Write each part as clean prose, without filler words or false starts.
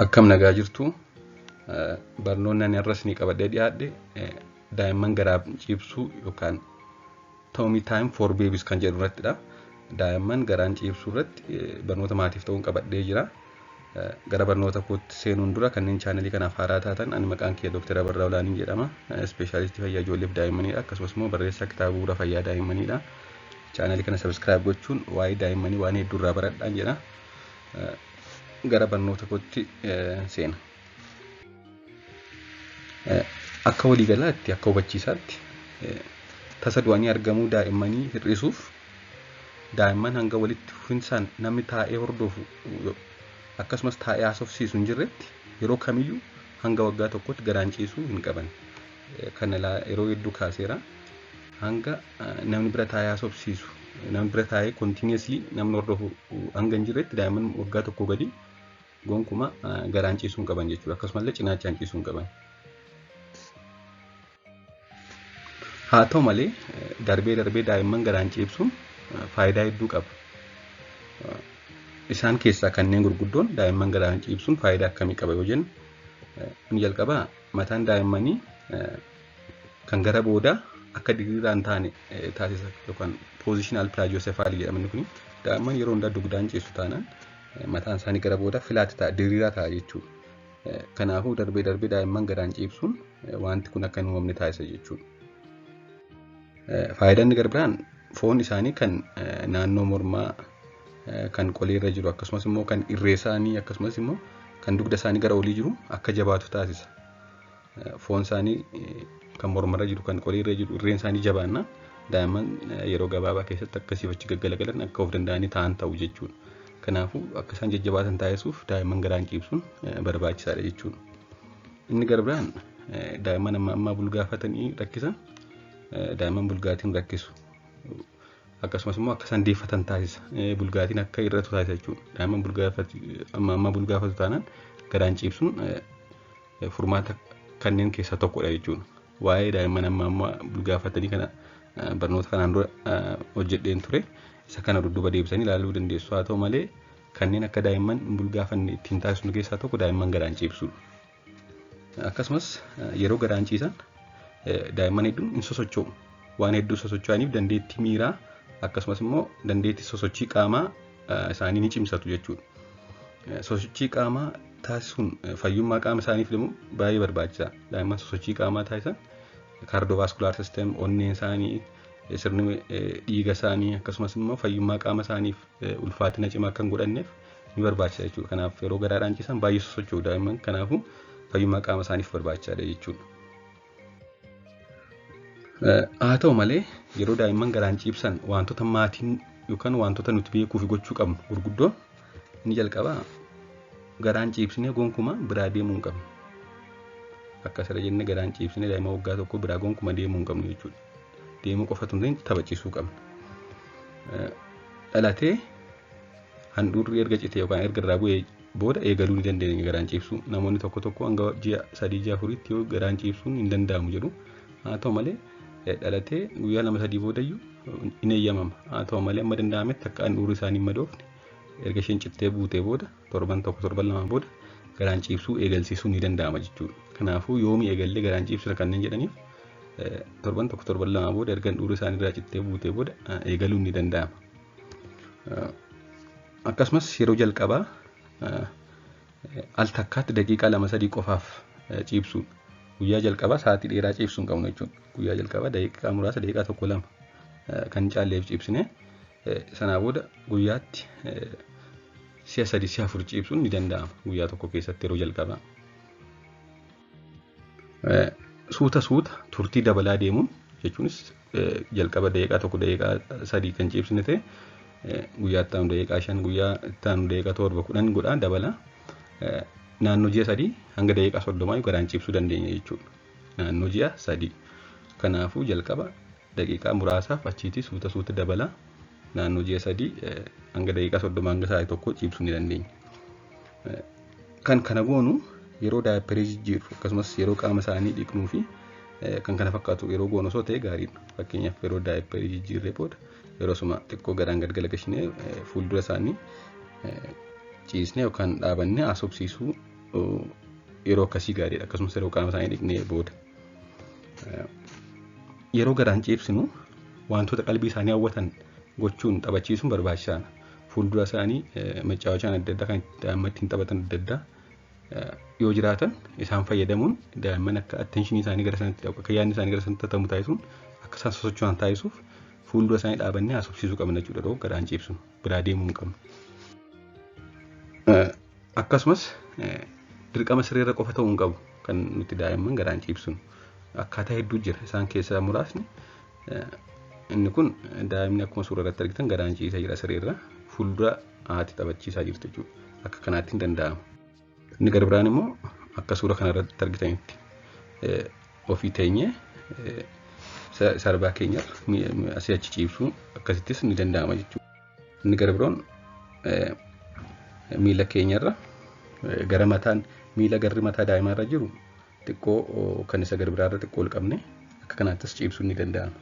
Akkam nagaa jirtu barnoonni ani irras ni qabadhee dhiyaadhe daa'imman garaa ciibsuu yookaan Tummy Time for Babies kan jedhu irrattidha. Daa'imman garaan ciibsuu irratti barnoota maatiif ta'uun qabadhee jira. Gara barnoota kootti seenuun dura kanneen chaanalii kanaaf haaraa taatan ani maqaan kiyya Dr. Abarraa Olaaniin jedhama. Ispeeshaalistii fayyaa ijoolleef daa'immaniidha. Akkasumas immoo barreessaa kitaaba bu'uura fayyaa daa'immaniidha. Chaanalii kana sabiskiraayib gochuun waa'ee daa'immanii waan hedduu irraa baradhaan jedha. Gara barnoota kootti seena. Akka waliigalaatti akka hubachiisaatti tasa du'anii argamuu daa'immanii hir'isuuf daa'imman hanga walitti fufinsaan namni taa'ee hordofu akkasumas taa'ee haasofsiisu hin jirretti yeroo kamiyyuu hanga waggaa tokkotti garaan ciisuu hin qaban. Kana yeroo hedduu kaaseera. Hanga namni bira taa'ee haasofsiisu namni bira taa'ee continuously namni hordofu hanga hin jirretti daa'imman waggaa tokko gadi gonkuma garaan ciisuu hin qaban jechuudha. Akkasumallee cinaachaan ciisuu hin qaban. Haa ta'u malee darbee daa'imman garaan ciibsuun faayidaa hedduu qaba. Isaan keessaa kanneen gurguddoon daa'imman garaan ciibsuun faayidaa akkamii qaba yoo jennu, inni jalqabaa mataan daa'immanii kan gara boodaa akka diriiraa hin taane taasisa yookaan positional plagiocephaly jedhama. Inni kun daa'imman yeroo hundaa dugdaan ciisu taanaan mataan isaanii gara booda filaatti ta'a, diriiraa ta'a jechuudha. Kanaafuu darbee daa'imman garaan ciibsuun wanti kun akka hin uumamne taasisa jechuudha. Faayidaan gara biraan foon isaanii kan naannoo mormaa kan qolee irra jiru akkasumas immoo kan irree isaanii akkasumas immoo kan dugda isaanii gara olii jiru akka jabaatu taasisa. Foon isaanii kan morma irra jiru kan qolee irra jiru irreen isaanii jabaanna daa'imman yeroo gabaabaa keessatti akkasiif achi gaggalagalan akka of danda'anii ta'an ta'u jechuudha. Kanaafuu akka isaan jajjabaatan taasisuuf daa'imman garaan ciibsuun barbaachisaadha jechuudha. Inni gara biraan daa'imman amma bulgaafatanii rakkisan daa'imman bulgaatiin rakkisu. Akkasumas immoo akka isaan deeffatan taasisa. Bulgaatiin akka irratu taasisa jechuudha. Daa'imman amma bulgaafatu taanaan garaan ciibsuun furmaata kanneen keessaa tokkodha jechuudha. Waa'ee daa'imman amma bulgaafatanii kana barnoota kanaan dura hojjedheen ture. Isa kana dudduuba deebisanii ilaaluu dandeessu. Haa ta'u malee kanneen akka daa'imman bulgaafanne ittiin taasisnu keessaa tokko daa'imman garaan ciibsuudha. Akkasumas yeroo garaan ciisan daa'imman hedduun hin sosocho'u. Waan hedduu sosocho'aniif dandeettii miiraa akkasumas immoo dandeettii sosochii qaamaa isaanii ni cimsatu jechuudha. Sosochii qaamaa taasisuun fayyummaa qaama isaaniif immoo baay'ee barbaachisaadha. Daa'imman sosochii qaamaa taasisan kaardiyoovaaskuulaar sisteem onneen isaanii sirni dhiiga isaanii akkasumas immoo fayyummaa qaama isaaniif ulfaatina cimaa akka hin godhanneef ni barbaachisa jechuudha. Kanaaf yeroo garaadhaan ciisan baay'ee sosocho'u daa'imman. Kanaafuu fayyummaa qaama isaaniif barbaachisaadha jechuudha. Haa ta'u malee yeroo daa'imman garaan ciibsan wantoota maatiin yookaan wantoota nuti beekuu fi gochuu qabnu gurguddoon inni jalqabaa garaan ciibsinee gonkumaa biraa deemuu hin qabnu. Akkasirra jennee garaan ciibsinee daa'ima waggaa tokko biraa gonkumaa deemuu hin qabnu jechuudha. Deemuu qofatu hin taane taphachiisuu qabna. Dhalatee handhuurri erga citee yookaan erga irraa bu'ee booda eegaluu ni dandeenya garaan ciibsuu. Namoonni tokko hanga ji'a 3-4 yoo garaan ciibsuun hin danda'amu jedhu. Haa ta'u malee dhalatee guyyaa 2-3 boodayyuu hin eeyyamama. Haa ta'u malee amma danda'ametti akka handhuurri isaanii hin madoofne erga isheen cittee buutee booda torban 1-2 booda garaan ciibsuu eegalsiisuun ni danda'ama jechuudha. Kanaafuu yoomi eegallee garaan ciibsuu kanneen jedhaniif torban 1-2 booda erga handhuurri isaanii irraa cittee buutee booda eegaluun ni danda'ama. Akkasumas yeroo jalqabaa al takkaatti daqiiqaa 2-3 qofaaf ciibsuu. Guyyaa jalqabaa sa'aatii dheeraa ciibsuu hin qabnu jechuudha. Guyyaa jalqabaa daqiiqaa muraasa daqiiqaa 1-2 kan caalleef ciibsine sanaa booda guyyaatti si'a 3-4 ciibsuun ni danda'ama guyyaa tokko keessatti yeroo jalqabaa. Suuta turtii dabalaa deemuun jechuunis jalqaba daqiiqaa 1 daqiiqaa 3 kan ciibsine ta'e guyyaatti aanu daqiiqaa 5 guyyaa itti aanu daqiiqaa 7-10 godhaan dabala. Naannoo ji'a 3 hanga daqiiqaa 30 garaan ciibsuu dandeenya jechuudha. Naannoo ji'a 3. Kanaafuu jalqaba daqiiqaa muraasaaf achiitii suuta dabala. Naannoo ji'a 3 hanga daqiiqaa 30 hanga sa'aatii tokko ciibsuu ni dandeenya. Kan kana goonu yeroo daayipparii jijjiirru akkasumas yeroo qaama isaanii dhiqnuu fi kan kana fakkaatu yeroo goonu osoo ta'e gaariidha. Fakkeenyaaf yeroo daayipparii jijjiirree booda yeroo suma xiqqoo garaan gad galagashinee fuuldura isaanii ciisnee yookaan dhaabannee haasofsiisuu yeroo akkasii gaariidha. Akkasumas yeroo qaama isaanii dhiqnee booda. Yeroo garaan ciibsinu wantoota qalbii isaanii hawwatan gochuun taphachiisuun barbaachisaadha. Fuuldura isaanii macaawachaan adda addaa kan daa'imman ittiin taphatan adda addaa yoo jiraatan isaan fayyadamuun daa'imman akka attentionii isaanii gara sanatti akka yaadni isaanii gara sanatti tattamu taasisuun akka isaan sosocho'an taasisuuf fuuldura isaanii dhaabannee haasofsiisuu qabna jechuudha yeroo garaan ciibsinu biraa deemuu hin qabnu. Akkasumas dirqama sireerra qofa ta'uu hin qabu kan nuti daa'imman garaan ciibsinu. Akkaataa hedduu jira isaan keessaa muraasni inni kun daa'imni akkuma suura irratti argitan garaan ciisaa jira sireerra fuuldura haati taphachiisaa jirti jechuudha. Akka kanaatti hin danda'amu. Inni gara biraan immoo akka suura kana irratti argitanitti ofii teenyee sarbaa keenya asii achi ciibsuun akkasittis ni danda'ama jechuudha. Inni gara biraan miila keenyarra gara mataan miila garri mataa daa'imaa irra jiru xiqqoo kan isa gara biraarra xiqqoo ol qabne akka kanaattis ciibsuun ni danda'ama.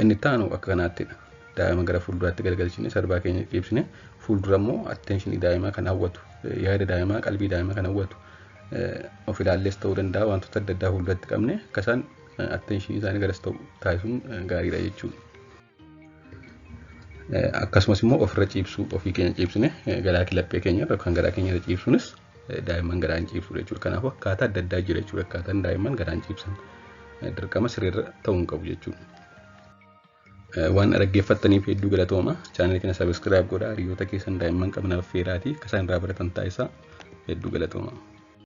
Inni taanu akka kanaattidha. Daa'ima gara fuulduraatti galgalchine sarbaa keenya ciibsine fuuldura immoo attentionii daa'imaa kan hawwatu yaada daa'imaa qalbii daa'imaa kan hawwatu of ilaallees ta'uu danda'a wantoota adda addaa fuulduratti qabne akka isaan attentionii isaanii garas ta'u taasisuun gaariidha jechuudha. Akkasumas immoo ofirra ciibsuu ofii keenya ciibsine garaa laphee keenya yookaan garaa keenya irra ciibsuunis daa'imman garaan ciibsuu jechuudha. Kanaafuu akkaataa adda addaa jira jechuudha. Akkaataan daa'imman garaan ciibsan dirqama sireerra ta'uu hin qabu jechuudha. Waan dhaggeeffattaniif hedduu galatooma. Chaanalii kana sabiskiraayib godhaa. Hiriyoota keessan daa'imman qaban affeeraatii akka isaan irraa baratan taasisaa. Hedduu galatooma.